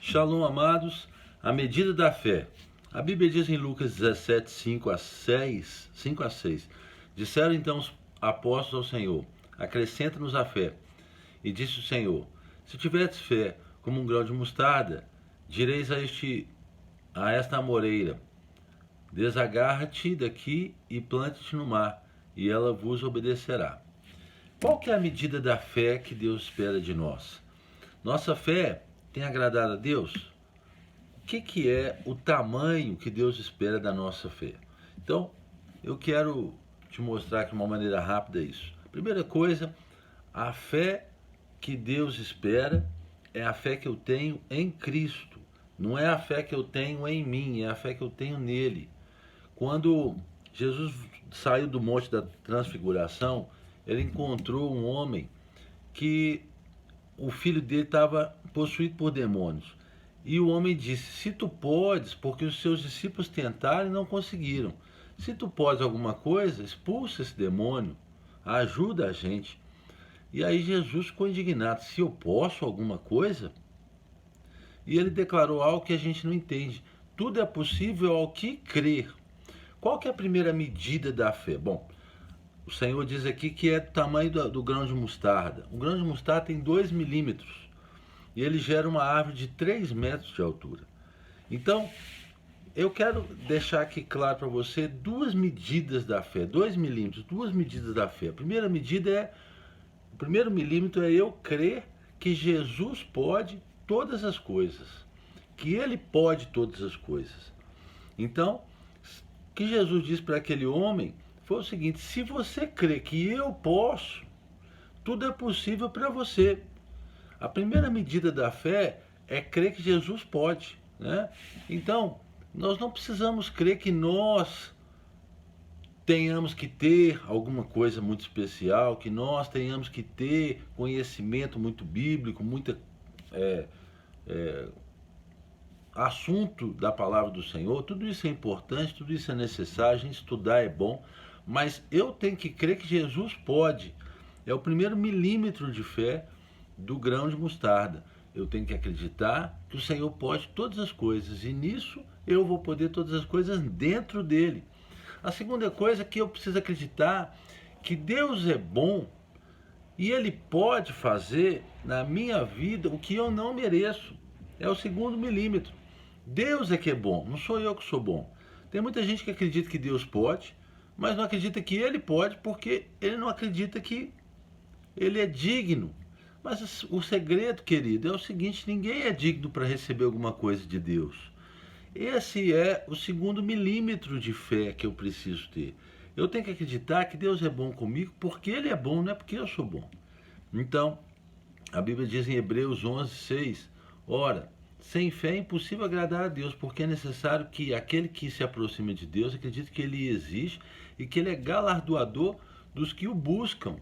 Shalom, amados, a medida da fé. A Bíblia diz em Lucas 17, 5 a 6, disseram então os apóstolos ao Senhor, acrescenta-nos a fé. E disse o Senhor, se tiveres fé como um grão de mostarda, direis a esta amoreira, desagarra-te daqui e plante-te no mar, e ela vos obedecerá. Qual que é a medida da fé que Deus espera de nós? Nossa fé tem agradado a Deus? O que é o tamanho que Deus espera da nossa fé? Então, eu quero te mostrar aqui de uma maneira rápida isso. Primeira coisa, a fé que Deus espera é a fé que eu tenho em Cristo. Não é a fé que eu tenho em mim, é a fé que eu tenho nele. Quando Jesus saiu do Monte da Transfiguração, ele encontrou um homem que o filho dele estava possuído por demônios. E o homem disse, se tu podes, porque os seus discípulos tentaram e não conseguiram. Se tu podes alguma coisa, expulsa esse demônio, ajuda a gente. E aí Jesus ficou indignado, se eu posso alguma coisa? E ele declarou algo que a gente não entende. Tudo é possível ao que crer. Qual que é a primeira medida da fé? Bom, o Senhor diz aqui que é do tamanho do grão de mostarda. O grão de mostarda tem 2 milímetros e ele gera uma árvore de 3 metros de altura. Então, eu quero deixar aqui claro para você duas medidas da fé, 2 milímetros, duas medidas da fé. A primeira medida é, o primeiro milímetro é eu crer que Jesus pode todas as coisas, que ele pode todas as coisas. Então, o que Jesus disse para aquele homem foi o seguinte, se você crê que eu posso, tudo é possível para você. A primeira medida da fé é crer que Jesus pode, né? Então, nós não precisamos crer que nós tenhamos que ter alguma coisa muito especial, que nós tenhamos que ter conhecimento muito bíblico, muita assunto da palavra do Senhor. Tudo isso é importante, tudo isso é necessário, a gente estudar é bom, mas eu tenho que crer que Jesus pode. É o primeiro milímetro de fé do grão de mostarda. Eu tenho que acreditar que o Senhor pode todas as coisas e nisso eu vou poder todas as coisas dentro dele. A segunda coisa é que eu preciso acreditar que Deus é bom e ele pode fazer na minha vida o que eu não mereço. É o segundo milímetro. Deus é que é bom, não sou eu que sou bom. Tem muita gente que acredita que Deus pode, mas não acredita que ele pode porque ele não acredita que ele é digno. Mas o segredo, querido, é o seguinte, ninguém é digno para receber alguma coisa de Deus. Esse é o segundo milímetro de fé que eu preciso ter. Eu tenho que acreditar que Deus é bom comigo porque ele é bom, não é porque eu sou bom. Então, a Bíblia diz em Hebreus 11, 6, ora, sem fé é impossível agradar a Deus, porque é necessário que aquele que se aproxima de Deus acredite que ele existe e que ele é galardoador dos que o buscam.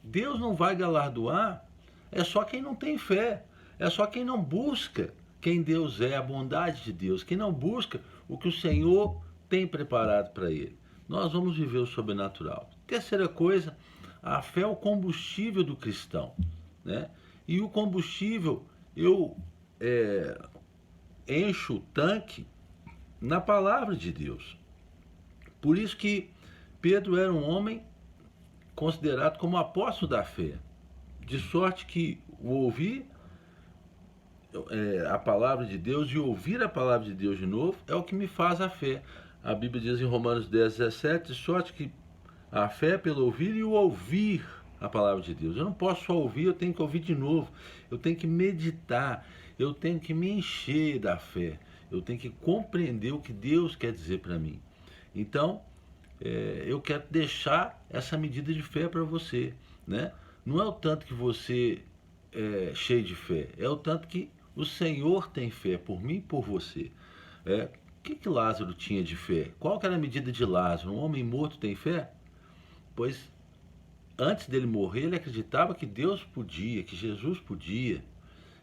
Deus não vai galardoar, é só quem não tem fé, é só quem não busca quem Deus é, a bondade de Deus, quem não busca o que o Senhor tem preparado para ele. Nós vamos viver o sobrenatural. Terceira coisa, a fé é o combustível do cristão, né? E o combustível, eu encho o tanque na palavra de Deus. Por isso que Pedro era um homem considerado como apóstolo da fé, de sorte que o ouvir a palavra de Deus e ouvir a palavra de Deus de novo é o que me faz a fé. A Bíblia diz em Romanos 10, 17, de sorte que a fé é pelo ouvir e o ouvir a palavra de Deus. Eu não posso só ouvir, eu tenho que ouvir de novo, eu tenho que meditar, eu tenho que me encher da fé, eu tenho que compreender o que Deus quer dizer para mim. Então, eu quero deixar essa medida de fé para você, né? Não é o tanto que você é cheio de fé, é o tanto que o Senhor tem fé por mim e por você. O que Lázaro tinha de fé? Qual que era a medida de Lázaro? Um homem morto tem fé? Pois antes dele morrer, ele acreditava que Deus podia, que Jesus podia.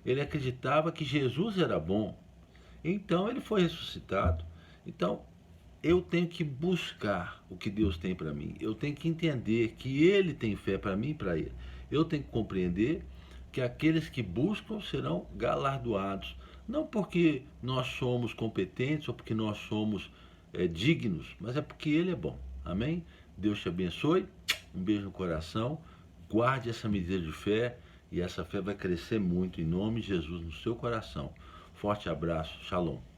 Ele acreditava que Jesus era bom. Então ele foi ressuscitado. Então eu tenho que buscar o que Deus tem para mim. Eu tenho que entender que ele tem fé para mim e para ele. Eu tenho que compreender que aqueles que buscam serão galardoados. Não porque nós somos competentes ou porque nós somos dignos, mas é porque Ele é bom. Amém? Deus te abençoe. Um beijo no coração. Guarde essa medida de fé e essa fé vai crescer muito em nome de Jesus no seu coração. Forte abraço. Shalom.